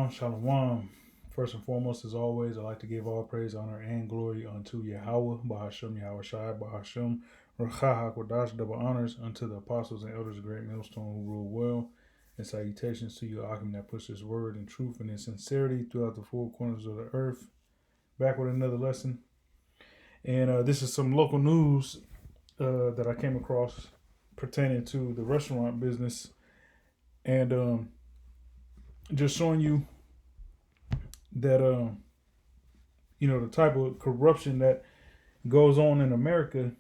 Shalom. First and foremost, as always, I like to give all praise, honor, and glory unto Yahweh, Bahashem, Yahweh Shai, Bahashem, Racha HaKodash, double honors unto the apostles and elders of Great Millstone who rule well, and salutations to you, Akim, that puts his word in truth and in sincerity throughout the four corners of the earth. Back with another lesson. And this is some local news that I came across pertaining to the restaurant business. And just showing you that the type of corruption that goes on in America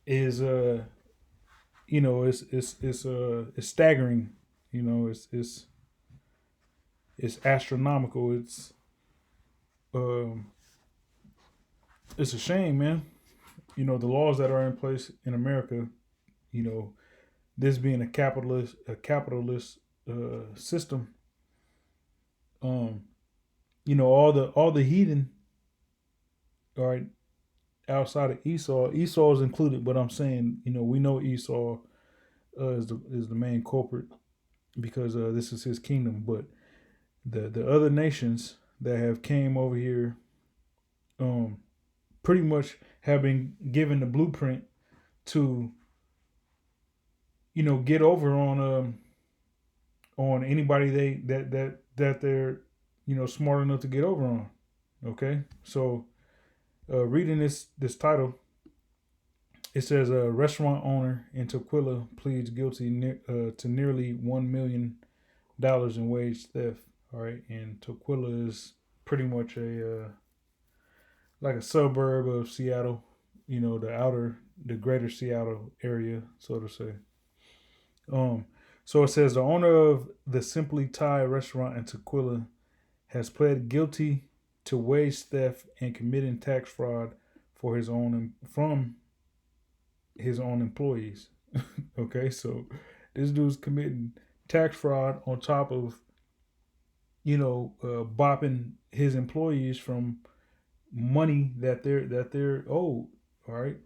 is it's staggering. It's astronomical. Um it's a shame, man. The laws that are in place in America. You know, this being a capitalist system. Um, all the heathen, all right, outside of Esau. Esau is included, but I'm saying, we know Esau is the main culprit because this is his kingdom. But the other nations that have came over here, um, pretty much have been given the blueprint to get over on anybody that they're smart enough to get over on. Okay, so reading this title, it says a restaurant owner in Tequila pleads guilty to nearly $1 million in wage theft. All right, and Tequila is pretty much a like a suburb of Seattle. The greater Seattle area, so to say. Um, so it says the owner of the Simply Thai restaurant in Tequila has pled guilty to wage theft and committing tax fraud for his own from his own employees. Okay, so this dude's committing tax fraud on top of bopping his employees from money that they're owed. All right,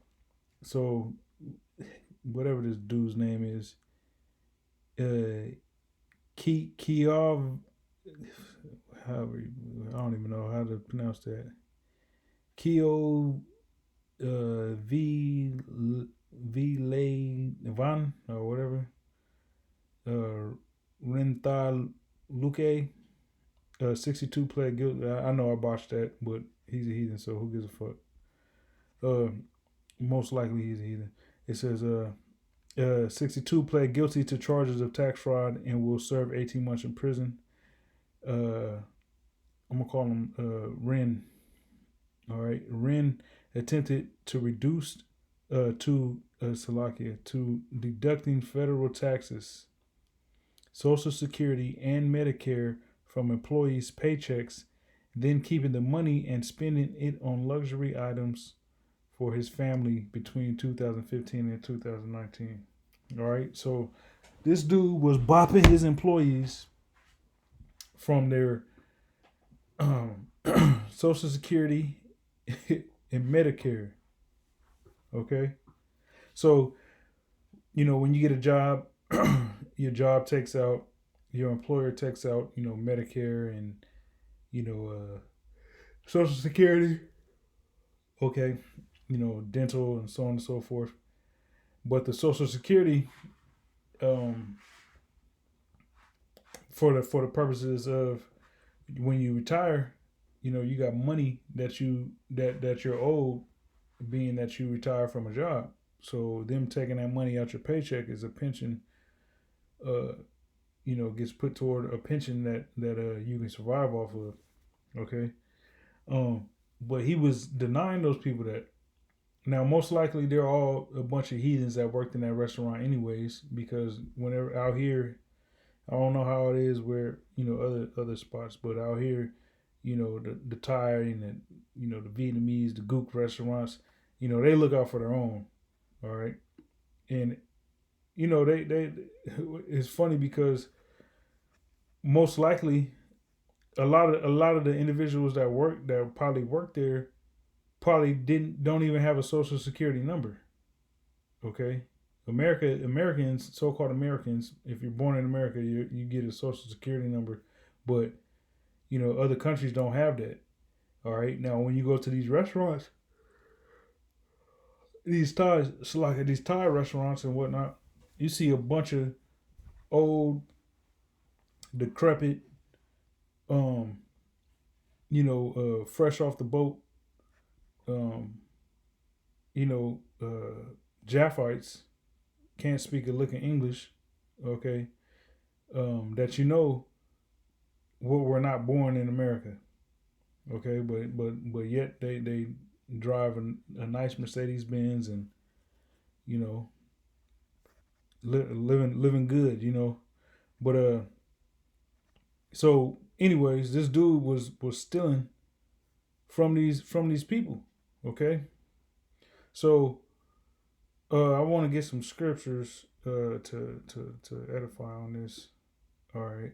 so whatever this dude's name is, Kiov, however, I don't even know how to pronounce that. Kio V Van or whatever. Renthal Luque, 62 pled guilty. I know I botched that, but he's a heathen, so who gives a fuck? Uh, Most likely he's a heathen. It says 62 pled guilty to charges of tax fraud and will serve 18 months in prison. I'm gonna call him Ren. All right, Ren attempted to reduce to Salakia to deducting federal taxes, Social Security, and Medicare from employees' paychecks, then keeping the money and spending it on luxury items for his family between 2015 and 2019. All right, so this dude was bopping his employees from their Social Security and Medicare. Okay, so when you get a job, your job takes out, your employer takes out, Medicare and Social Security. Okay, dental and so on and so forth. But the Social Security, um, for the purposes of when you retire, you got money that you're owed, being that you retire from a job. So them taking that money out your paycheck is a pension. Uh, gets put toward a pension that you can survive off of. Okay. But he was denying those people that. Now, most likely, they're all a bunch of heathens that worked in that restaurant, anyways. Because whenever out here, I don't know how it is where other spots, but out here, the Thai and the Vietnamese, the Gook restaurants, they look out for their own. All right, and they it's funny because most likely a lot of the individuals that probably work there probably don't even have a social security number. Okay, Americans, so-called Americans, if you're born in America, you get a social security number But other countries don't have that. All right. Now, when you go to these restaurants, these Thai, so like these Thai restaurants and whatnot, you see a bunch of old, decrepit, um, fresh off the boat, um, you know, Japhites can't speak a lick of English. Okay, that were not born in America. Okay, but yet they drive a nice Mercedes Benz and you know living good. But so anyways, this dude was stealing from these people. Okay, so I want to get some scriptures to edify on this. All right.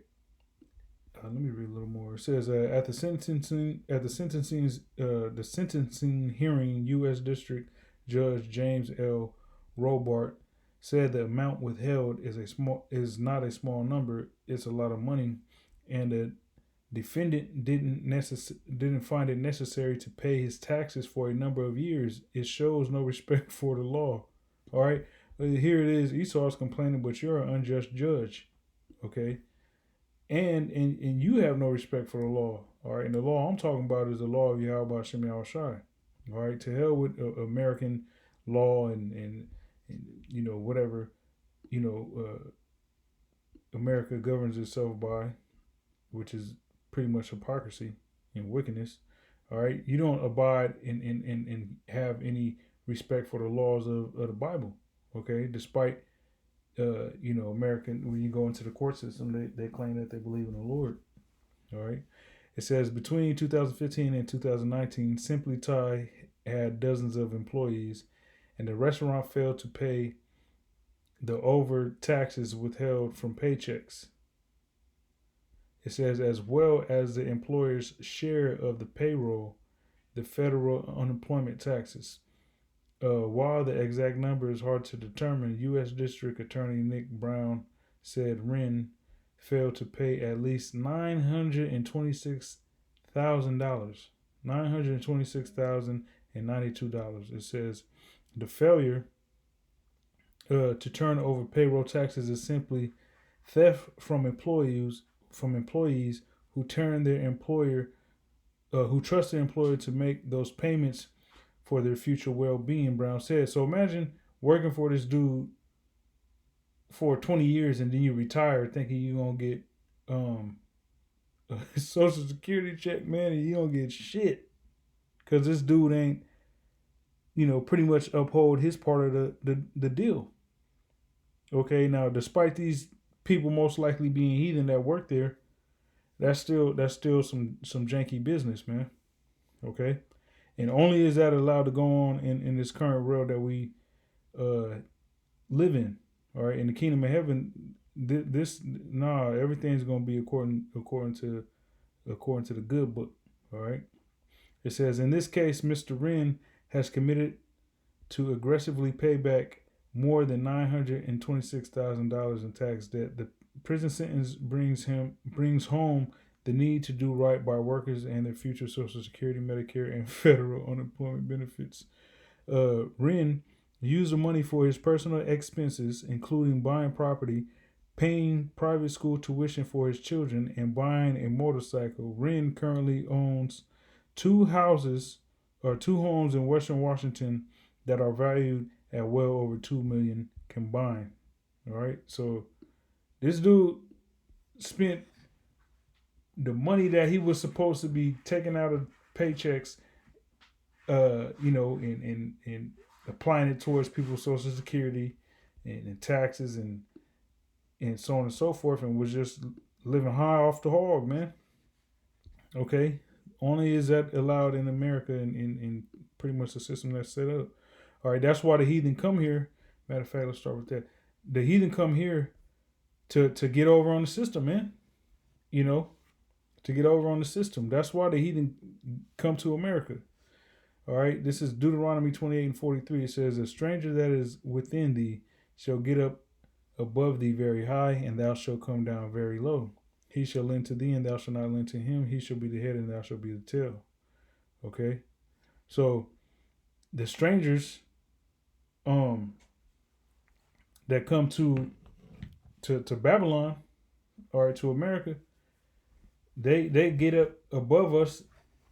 Let me read a little more. It says the sentencing hearing, U.S. District Judge James L. Robart said the amount withheld is not a small number. It's a lot of money, and the defendant didn't find it necessary to pay his taxes for a number of years. It shows no respect for the law. All right, here it is. Esau's complaining, but you're an unjust judge. Okay, and you have no respect for the law. All right, and the law I'm talking about is the law of Yahweh Shem Yahushai. All right, to hell with American law and whatever America governs itself by, which is pretty much hypocrisy and wickedness. All right, you don't abide and have any respect for the laws of the Bible. Okay, despite American, when you go into the court system, they claim that they believe in the Lord. All right. It says between 2015 and 2019, Simply Thai had dozens of employees, and the restaurant failed to pay the over taxes withheld from paychecks. It says as well as the employer's share of the payroll, the federal unemployment taxes. While the exact number is hard to determine, U.S. District Attorney Nick Brown said Wren failed to pay at least $926,000, $926,092. It says the failure to turn over payroll taxes is simply theft from employees who turn their employer who trust their employer to make those payments for their future well-being, Brown said. So imagine working for this dude for 20 years and then you retire thinking you're going to get a social security check, man, and you don't get shit because this dude ain't, pretty much uphold his part of the deal. Okay, now despite these people most likely being heathen that work there, that's still some janky business, man. Okay. And only is that allowed to go on in this current world that we live in. All right, in the kingdom of heaven, everything's gonna be according to the good book. All right, it says in this case, Mr. Wren has committed to aggressively pay back more than $926,000 in tax debt. The prison sentence brings home the need to do right by workers and their future Social Security, Medicare, and federal unemployment benefits. Wren used the money for his personal expenses, including buying property, paying private school tuition for his children, and buying a motorcycle. Wren currently owns two homes in Western Washington that are valued at well over $2 million combined. All right, so this dude spent the money that he was supposed to be taking out of paychecks, and applying it towards people's Social Security and taxes and so on and so forth, and was just living high off the hog, man. Okay, only is that allowed in America in pretty much the system that's set up. All right, that's why the heathen come here. Matter of fact, let's start with that. The heathen come here to get over on the system, man. To get over on the system. That's why the heathen come to America. All right, this is Deuteronomy 28:43. It says, "A stranger that is within thee shall get up above thee very high, and thou shalt come down very low. he shall lend to thee, and thou shalt not lend to him. He shall be the head, and thou shalt be the tail. Okay, so the strangers um that come to Babylon or to America, they get up above us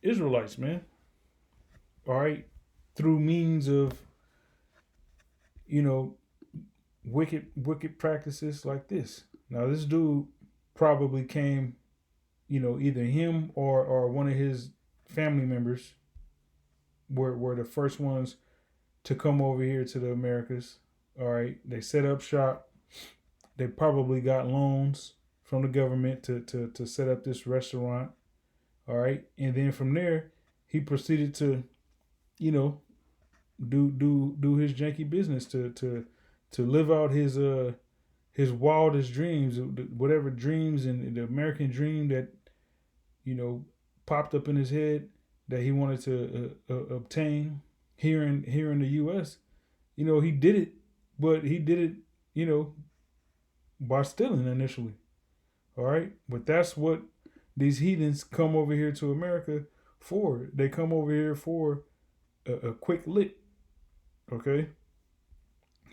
Israelites, man. All right, through means of you know wicked practices like this. Now this dude probably came, either him or one of his family members were the first ones to come over here to the Americas. All right, they set up shop. They probably got loans from the government to set up this restaurant. All right, and then from there, he proceeded to, you know, do his janky business to live out his wildest dreams, whatever dreams and the American dream that you know popped up in his head that he wanted to obtain here in the U.S. He did it, but he did it, you know, by stealing initially. All right, but that's what these heathens come over here to America for. They come over here for a quick lick. Okay.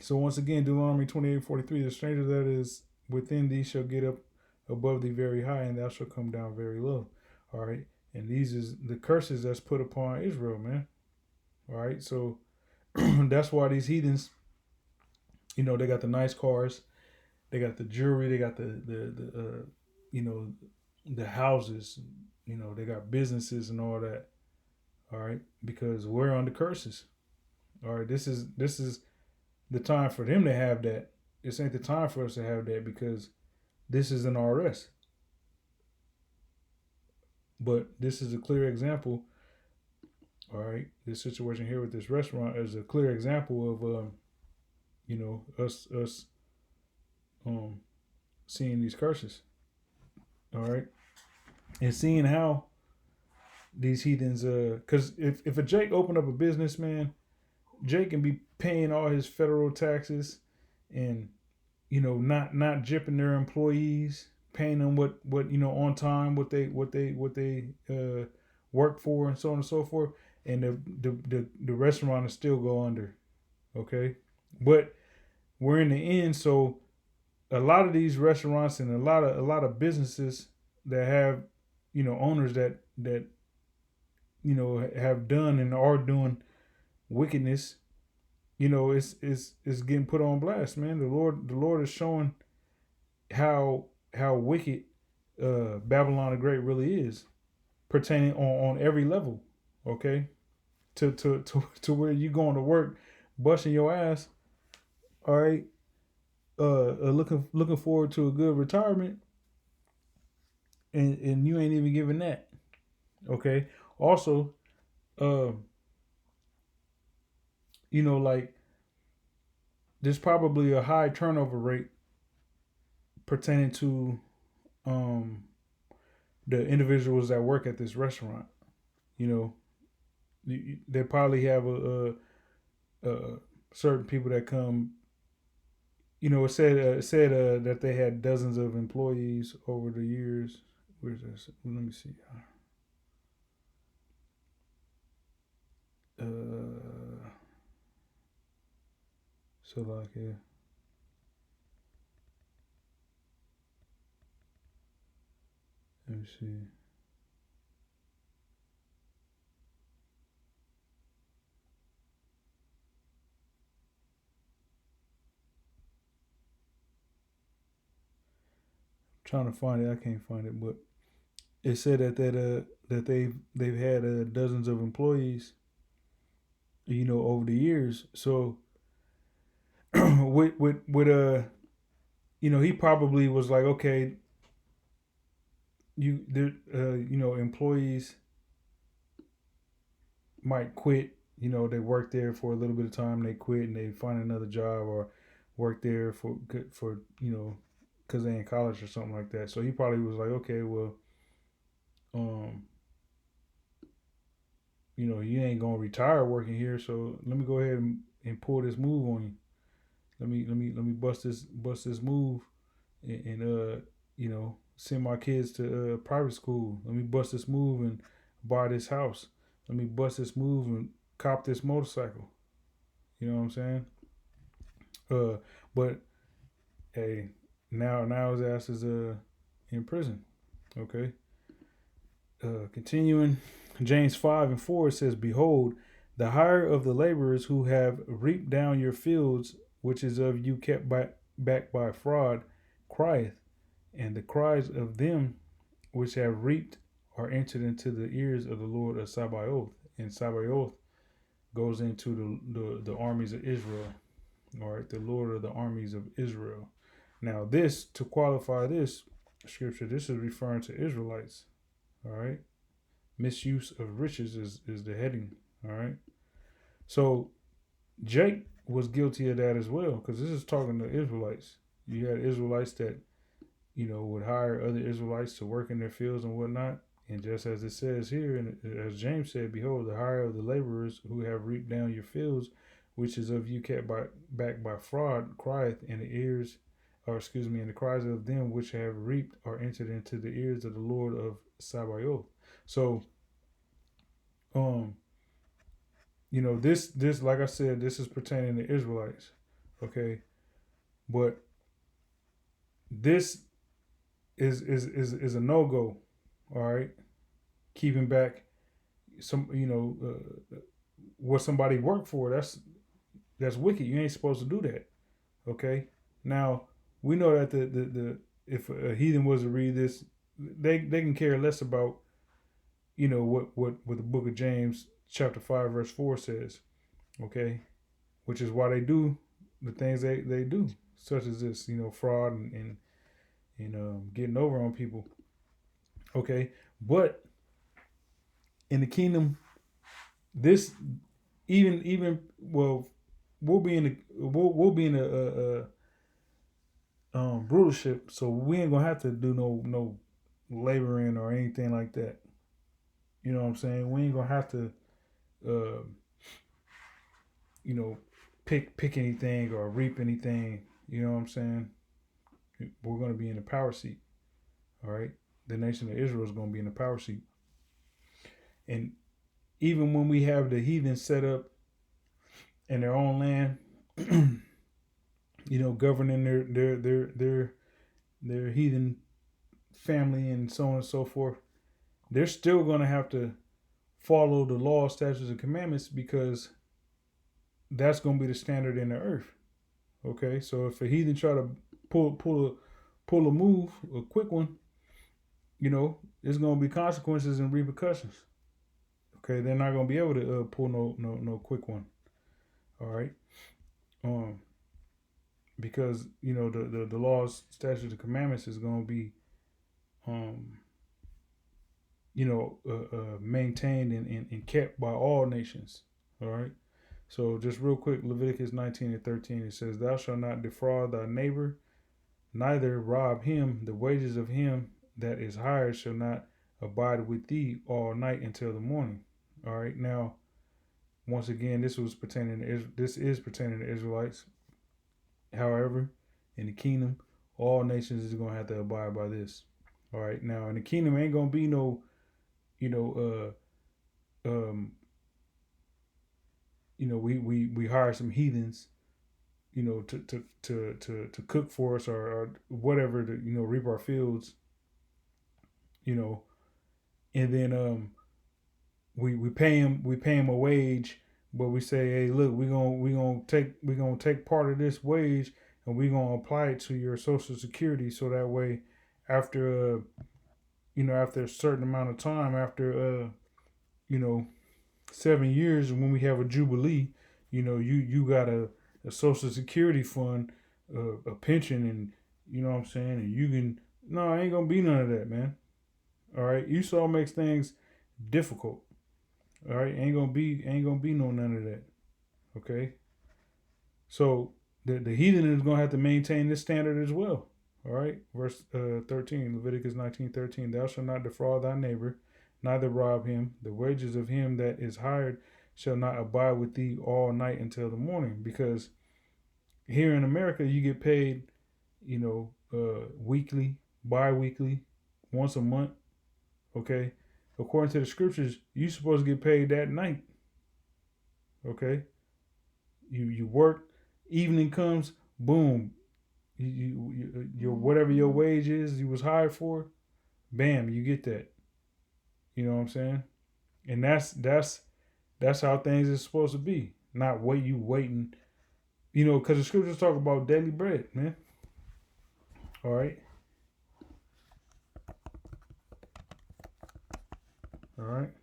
So once again, Deuteronomy 28:43, the stranger that is within thee shall get up above thee very high, and thou shalt come down very low. All right. And these is the curses that's put upon Israel, man. All right. So that's why these heathens, they got the nice cars, they got the jewelry, they got the houses, they got businesses and all that. All right. Because we're under curses. All right. This is the time for them to have that. This ain't the time for us to have that because this is an RS. But this is a clear example. All right, this situation here with this restaurant is a clear example of, us seeing these curses. All right, and seeing how these heathens, because if a Jake opened up a business, man, Jake can be paying all his federal taxes and not jipping their employees, paying them what on time, what they work for, and so on and so forth, and the restaurant will still go under. Okay, but we're in the end, so a lot of these restaurants and a lot of businesses that have owners that have done and are doing wickedness, it's getting put on blast, man. The Lord is showing how wicked Babylon the Great really is, pertaining on every level. Okay, to where you going to work, busting your ass. All right, looking forward to a good retirement, and you ain't even giving that. Okay, also, like there's probably a high turnover rate pertaining to the individuals that work at this restaurant. They probably have a certain people that come. It said that they had dozens of employees over the years. Where's this? Let me see. So like yeah. Let me see. Trying to find it, I can't find it, but it said that they've had dozens of employees, over the years. So with he probably was like, okay, employees might quit. They work there for a little bit of time, they quit and they find another job or work there for because they in college or something like that. So he probably was like, okay, well, um, you ain't gonna retire working here, so let me go ahead and pull this move on you. Let me bust this move and send my kids to private school. Let me bust this move and buy this house. Let me bust this move and cop this motorcycle. You know what I'm saying? But hey, now his ass is in prison. Okay. Continuing, James 5:4 says, "Behold, the hire of the laborers who have reaped down your fields, which is of you kept back by fraud, crieth, and the cries of them which have reaped are entered into the ears of the Lord of Sabaoth." And Sabaoth goes into the armies of Israel. All right, the Lord of the armies of Israel. Now, this, to qualify this scripture, this is referring to Israelites. All right. Misuse of riches is the heading. All right. So Jake was guilty of that as well, because this is talking to Israelites. You had Israelites that, would hire other Israelites to work in their fields and whatnot. And just as it says here, and as James said, "Behold, the hire of the laborers who have reaped down your fields, which is of you kept back by fraud, crieth, and the cries of them which have reaped are entered into the ears of the Lord of Sabaoth." So, this like I said, this is pertaining to Israelites, okay? But this is a no go, all right? Keeping back some, what somebody worked for, that's wicked. You ain't supposed to do that, okay? Now we know that the if a heathen was to read this, they can care less about what the book of James chapter 5 verse 4 says, okay? Which is why they do the things they do, such as this, fraud and getting over on people, okay? But in the kingdom, this even well, we'll be in a brutalship, so we ain't gonna have to do no laboring or anything like that. You know what I'm saying? We ain't gonna have to, uh, pick anything or reap anything. You know what I'm saying? We're gonna be in the power seat. All right, the nation of Israel is gonna be in the power seat, and even when we have the heathens set up in their own land, governing their heathen family and so on and so forth, they're still gonna have to follow the law, statutes, and commandments, because that's gonna be the standard in the earth. Okay, so if a heathen try to pull a move, a quick one, there's gonna be consequences and repercussions. Okay, they're not gonna be able to pull no quick one. All right, because the laws, statutes, and commandments is gonna be maintained and kept by all nations. All right. So just real quick, Leviticus 19:13, it says, "Thou shalt not defraud thy neighbor, neither rob him. The wages of him that is hired shall not abide with thee all night until the morning." All right. Now, once again, this is pertaining to Israelites. However, in the kingdom, all nations is gonna have to abide by this. All right. Now, in the kingdom, ain't gonna be no, we hire some heathens, to cook for us or whatever, to reap our fields, and then we pay him a wage, but we say, hey, look, we gonna take part of this wage and we gonna apply it to your Social Security, so that way, after after a certain amount of time, after 7 years, when we have a jubilee, you got a Social Security fund, a pension, and you know what I'm saying, and you can. No, ain't gonna be none of that, man. All right, Esau makes things difficult. All right, ain't gonna be none of that. Okay, so the heathen is gonna have to maintain this standard as well. All right, verse 13, Leviticus 19:13, "Thou shalt not defraud thy neighbor, neither rob him. The wages of him that is hired shall not abide with thee all night until the morning." Because here in America, you get paid, weekly, bi-weekly, once a month. Okay, according to the scriptures, you supposed to get paid that night. Okay, you work, evening comes, boom, your whatever your wage is you was hired for, bam, you get that. You know what I'm saying? And that's how things is supposed to be. Not waiting. You know, because the scriptures talk about daily bread, man. All right, all right.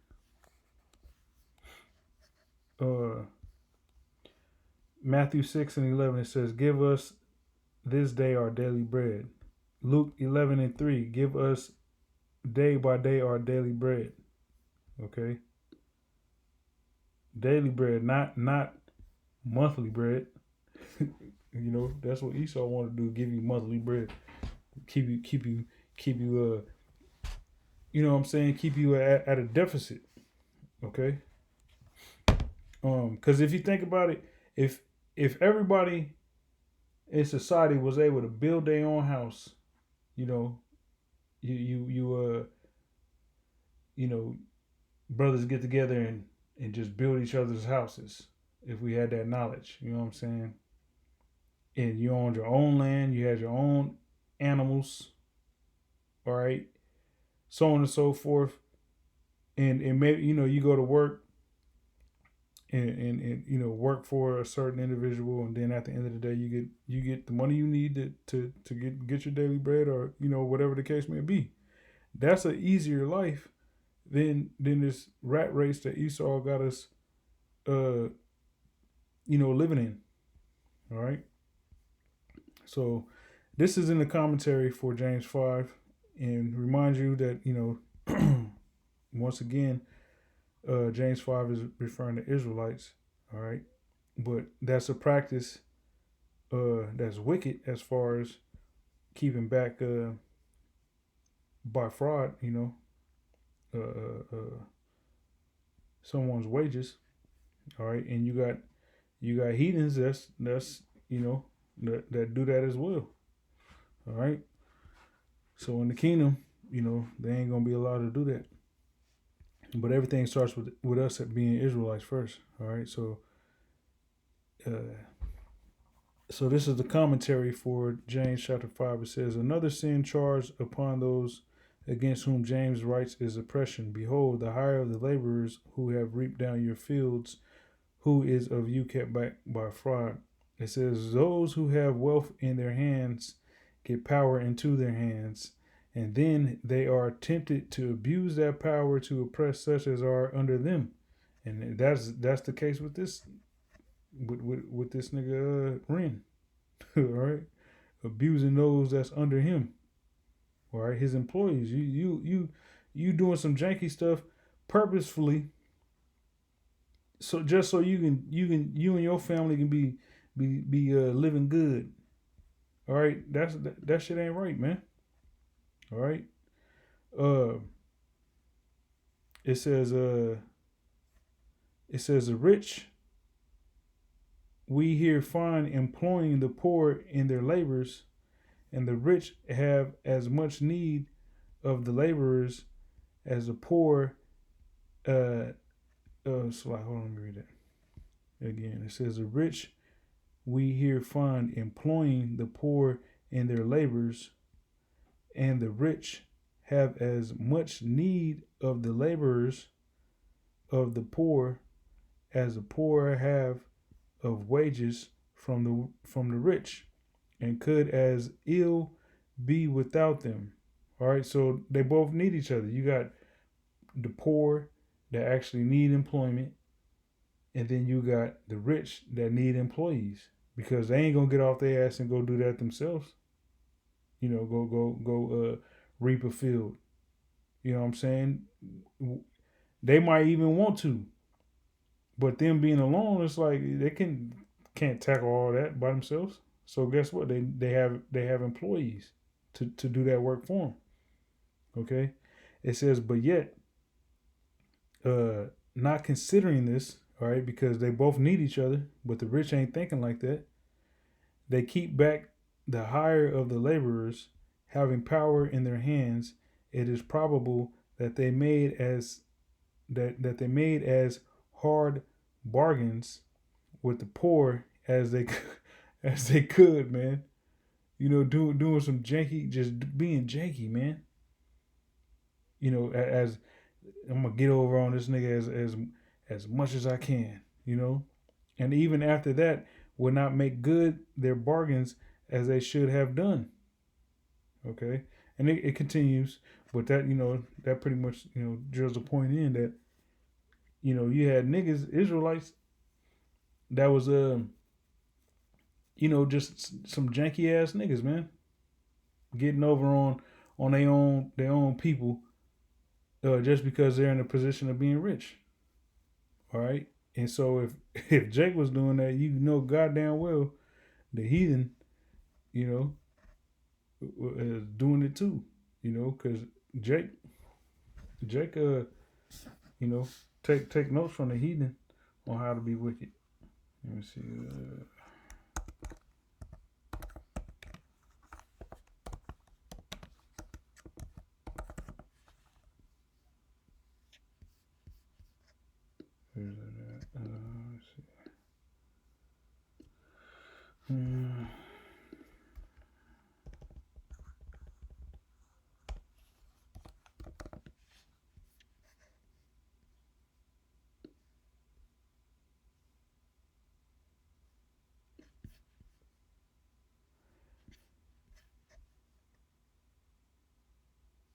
Uh, Matthew 6:11 it says, "Give us this day our daily bread." Luke 11:3, "Give us day by day our daily bread." Okay, daily bread, not monthly bread. You know, that's what Esau wanted to do, give you monthly bread. Keep you you know what I'm saying, keep you at a deficit. Okay? Because if you think about it, if everybody in society was able to build their own house, you know, you know, brothers get together and just build each other's houses. If we had that knowledge, you know what I'm saying? And you owned your own land, you had your own animals, all right, so on and so forth. And maybe, you know, you go to work and you know, work for a certain individual, and then at the end of the day you get the money you need to get your daily bread, or you know, whatever the case may be. That's an easier life than this rat race that Esau got us uh you know, living in. All right, so this is in the commentary for James 5, and remind you that, you know, once again, James 5 is referring to Israelites. All right, but that's a practice that's wicked as far as keeping back by fraud, you know, someone's wages. All right, and you got heathens that's you know, that do that as well. All right, so in the kingdom, you know, they ain't gonna be allowed to do that. But everything starts with us being Israelites first. All right, uh, so this is the commentary for James chapter 5. It says, "Another sin charged upon those against whom James writes is oppression. Behold, the hire of the laborers who have reaped down your fields, who is of you kept back by fraud." It says, "Those who have wealth in their hands get power into their hands, and then they are tempted to abuse that power to oppress such as are under them." And that's the case with this with this nigga Ren. All right, abusing those that's under him. All right, his employees. You doing some janky stuff purposefully, so just so you and your family can be living good. All right, that shit ain't right, man. All right. Uh, it says the rich we here find employing the poor in their labors, and the rich have as much need of the laborers as the poor. So hold on, let me read that again. It says the rich we here find employing the poor in their labors, and the rich have as much need of the laborers of the poor as the poor have of wages from the rich, and could as ill be without them. All right, so they both need each other. You got the poor that actually need employment, and then you got the rich that need employees, because they ain't gonna get off their ass and go do that themselves. You know, go reap a field. You know what I'm saying? They might even want to, but them being alone, it's like they can't tackle all that by themselves. So guess what? They have employees to do that work for them. Okay, it says, but yet, not considering this, all right, because they both need each other, but the rich ain't thinking like that. They keep back the hire of the laborers, having power in their hands, it is probable that they made as hard bargains with the poor as they as they could, man. Doing some janky, just being janky, man. As I'm gonna get over on this nigga as much as I can. And even after that, would not make good their bargains as they should have done. Okay, and it continues, but that pretty much drills a point in that you had niggas Israelites that was just some janky ass niggas, man, getting over on their own people just because they're in a position of being rich. All right, and so if if Jake was doing that, goddamn well the heathen, you know, is doing it too. Because Jake, Jake, you know, take notes from the heathen on how to be wicked. Let me see. Where's that at? Let's see.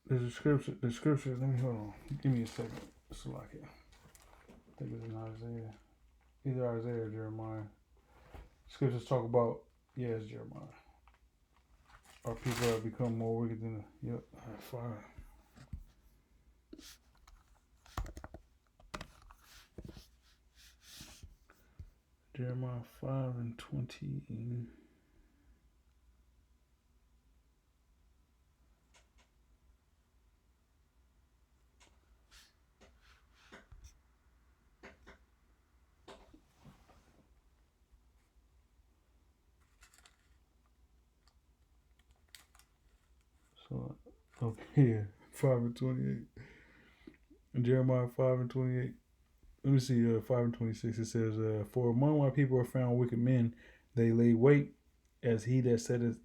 There's a scripture. The scripture. Let me hold on. Give me a second. It's like it. I think it's in Isaiah. Either Isaiah or Jeremiah. Scriptures talk about, it's Jeremiah. Our people have become more wicked than fine. Jeremiah 5:20. So up here, 5:28. Jeremiah 5:28. Let me see, 5:26. It says, "For among my people are found wicked men; they lay wait as he that setteth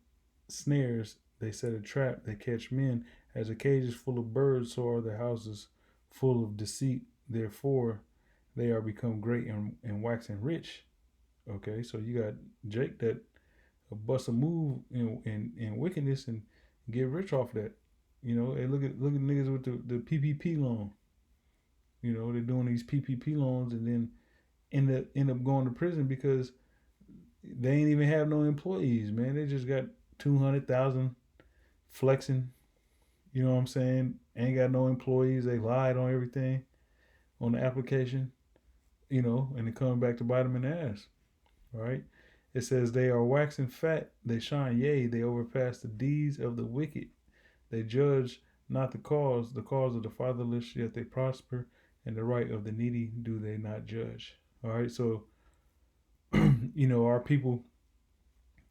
snares. They set a trap; they catch men. As a cage is full of birds, so are their houses full of deceit. Therefore, they are become great and waxing rich." Okay, so you got Jake that bust a move in wickedness and get rich off that. Hey, look at niggas with the PPP loan. They're doing these PPP loans and then end up going to prison because they ain't even have no employees, man. They just got 200,000 flexing. You know what I'm saying? Ain't got no employees. They lied on everything on the application. And it coming back to bite them in the ass. All right. It says they are waxing fat. They shine. Yea, they overpass the deeds of the wicked. They judge not the cause of the fatherless, yet they prosper, and the right of the needy do they not judge. All right, so our people,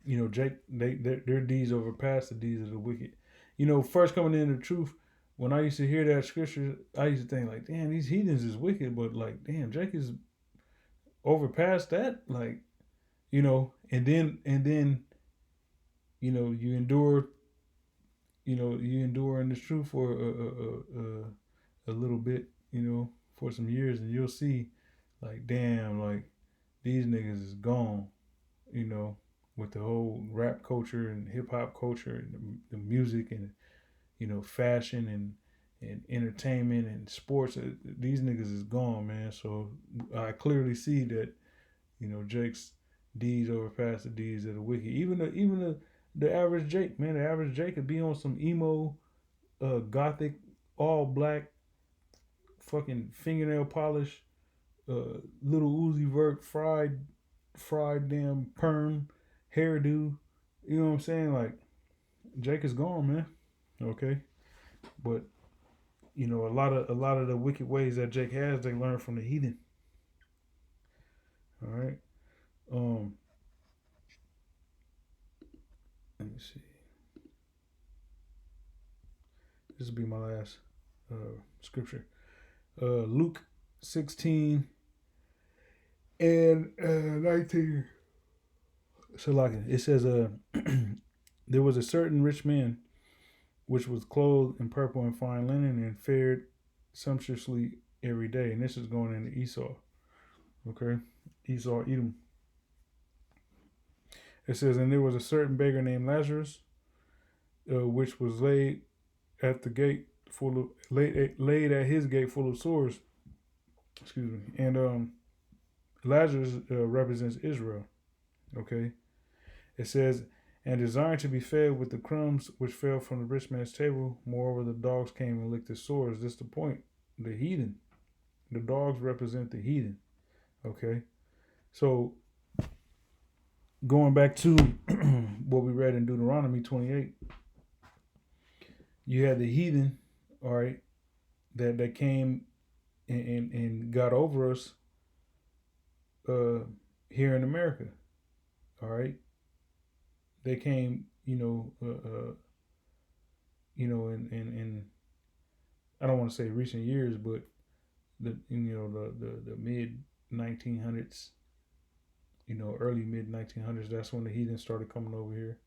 Jake, their deeds overpass the deeds of the wicked. First coming into the truth, when I used to hear that scripture, I used to think like, damn, these heathens is wicked, but like, damn, Jake is overpassed that, like, and then you endure in this truth for a little bit, for some years, and you'll see, like, damn, like these niggas is gone, with the whole rap culture and hip hop culture and the music and fashion and entertainment and sports. These niggas is gone, man. So I clearly see that Jake's deeds overpass the deeds of the wicked. Even the average Jake, man, the average Jake could be on some emo, gothic, all black, fucking fingernail polish, little Uzi Vert, fried damn perm, hairdo. You know what I'm saying? Like, Jake is gone, man. Okay, but a lot of the wicked ways that Jake has, they learned from the heathen. All right. Um, Let me see. This will be my last scripture. Luke 16 and 19. So like it says, there was a certain rich man which was clothed in purple and fine linen and fared sumptuously every day. And this is going into Esau. Okay, Esau, Edom. It says, and there was a certain beggar named Lazarus, which was laid at the gate full of laid at his gate full of sores. Excuse me. And Lazarus represents Israel. Okay. It says, and desiring to be fed with the crumbs which fell from the rich man's table, moreover the dogs came and licked his sores. This is the point. The heathen. The dogs represent the heathen. Okay. So going back to what we read in Deuteronomy 28, you had the heathen, all right, that came and got over us here in America, all right. They came, in I don't want to say recent years, but the mid 1900s, early mid 1900s. That's when the heathens started coming over here.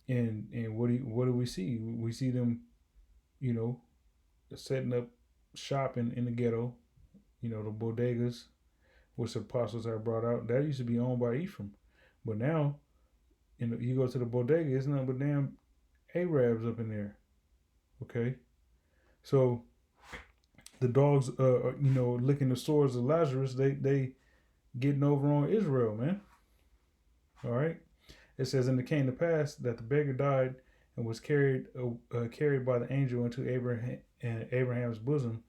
And what do we see? We see them, setting up shop in the ghetto. The bodegas, which the apostles have brought out. That used to be owned by Ephraim, but now, you go to the bodega, it's nothing but damn Arabs up in there. Okay, so the dogs, licking the sores of Lazarus, they getting over on Israel, man. All right. It says, and it came to pass that the beggar died and was carried by the angel into Abraham's bosom.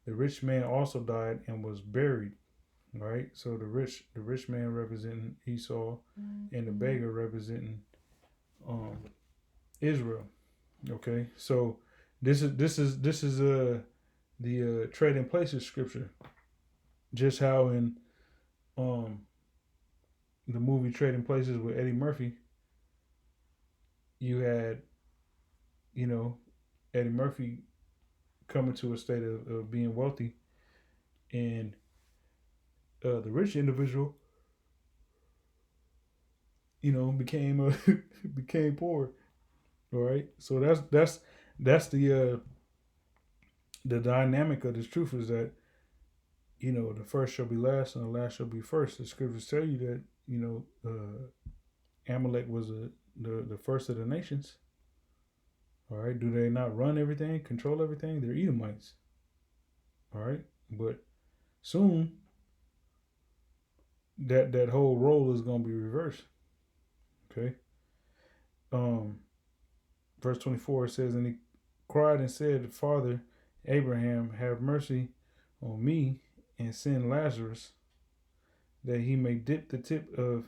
The rich man also died and was buried. All right. So the rich man representing Esau, and the beggar representing Israel. Okay. So this is the Trading Places scripture. Just how in the movie Trading Places with Eddie Murphy, you had, Eddie Murphy coming to a state of being wealthy, and the rich individual, became became poor. All right, so that's the dynamic of this truth is that, the first shall be last and the last shall be first. The scriptures tell you that, Amalek was the first of the nations. All right, do they not run everything, control everything? They're Edomites. All right, but soon that whole role is going to be reversed. Okay. Verse 24 says, and he cried and said, Father Abraham, have mercy on me and send Lazarus that he may dip the tip of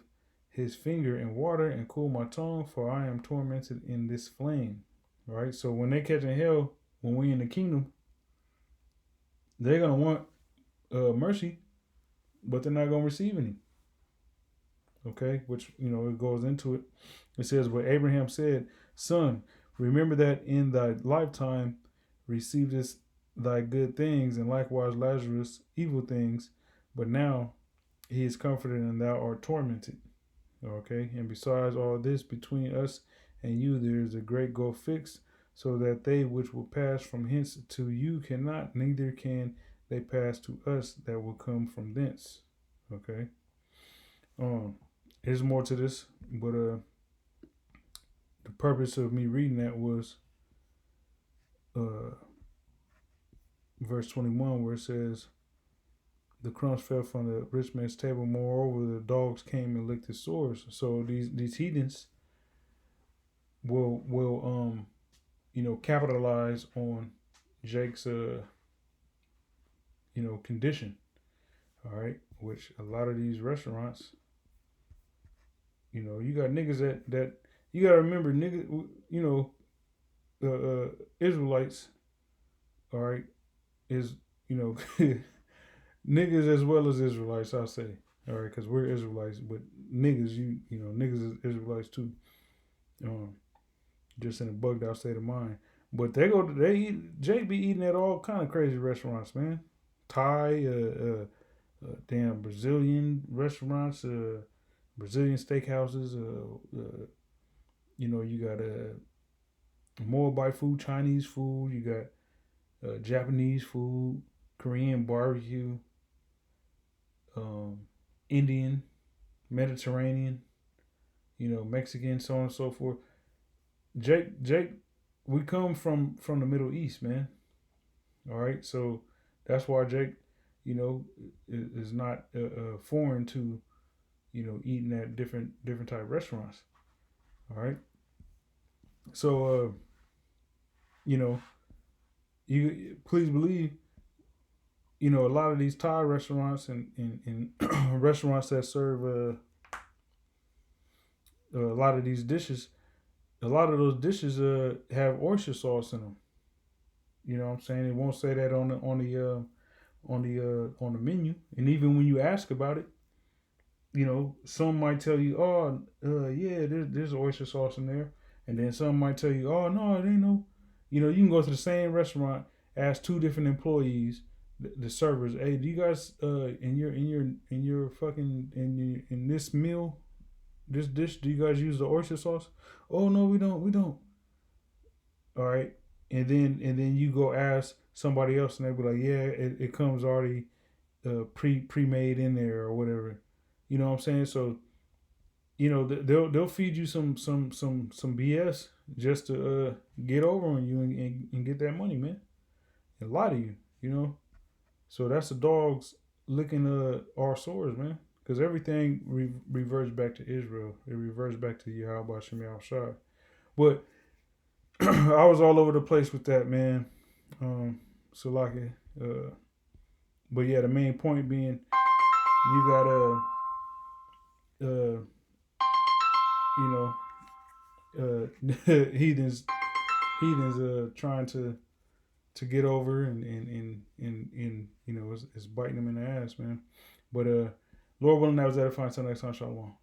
his finger in water and cool my tongue, for I am tormented in this flame. All right. So when they catch in hell, when we in the kingdom, they're going to want mercy, but they're not going to receive any. Okay. Which, it goes into it. It says, but Abraham said, Son, remember that in thy lifetime receivest thy good things, and likewise Lazarus evil things, but now he is comforted and thou art tormented. Okay, and besides all this, between us and you there is a great gulf fixed, so that they which will pass from hence to you cannot, neither can they pass to us that will come from thence. Okay. There's more to this, but the purpose of me reading that was verse 21, where it says, the crumbs fell from the rich man's table. Moreover, the dogs came and licked his sores. So these heathens will capitalize on Jake's condition. All right, which a lot of these restaurants, you got niggas that you gotta remember, niggas, Israelites, all right, is niggas as well as Israelites, I'll say. All right, because we're Israelites, but niggas, niggas is Israelites too. just in a bugged out state of mind. But Jake be eating at all kind of crazy restaurants, man. Thai, damn Brazilian restaurants, Brazilian steakhouses. You got Moabite food, Chinese food. You got Japanese food, Korean barbecue, um, Indian, Mediterranean. Mexican, so on and so forth. Jake, we come from the Middle East, man. All right, so that's why Jake, is not foreign to eating at different type of restaurants. All right, so you know you please believe a lot of these Thai restaurants and restaurants that serve a lot of these dishes, a lot of those dishes have oyster sauce in them. You know what I'm saying? It won't say that on the menu, and even when you ask about it, some might tell you, "Oh, yeah, there's oyster sauce in there," and then some might tell you, "Oh, no, it ain't no." You can go to the same restaurant, ask two different employees, the servers, "Hey, do you guys in your fucking in this meal, this dish, do you guys use the oyster sauce?" "Oh, no, we don't." All right, and then you go ask somebody else, and they be like, "Yeah, it comes already pre made in there or whatever." You know what I'm saying? So they'll feed you some BS just to get over on you and get that money, man, and lie to you. So that's the dogs licking our sores, man, because everything reverts back to Israel. It reverts back to Yahweh Shem Shai. But I was all over the place with that, man. Salaki. But yeah, the main point being, you gotta, uh, you know, heathens, trying to get over and it's biting them in the ass, man. But Lord willing, that was edifying. Until next time, shalom.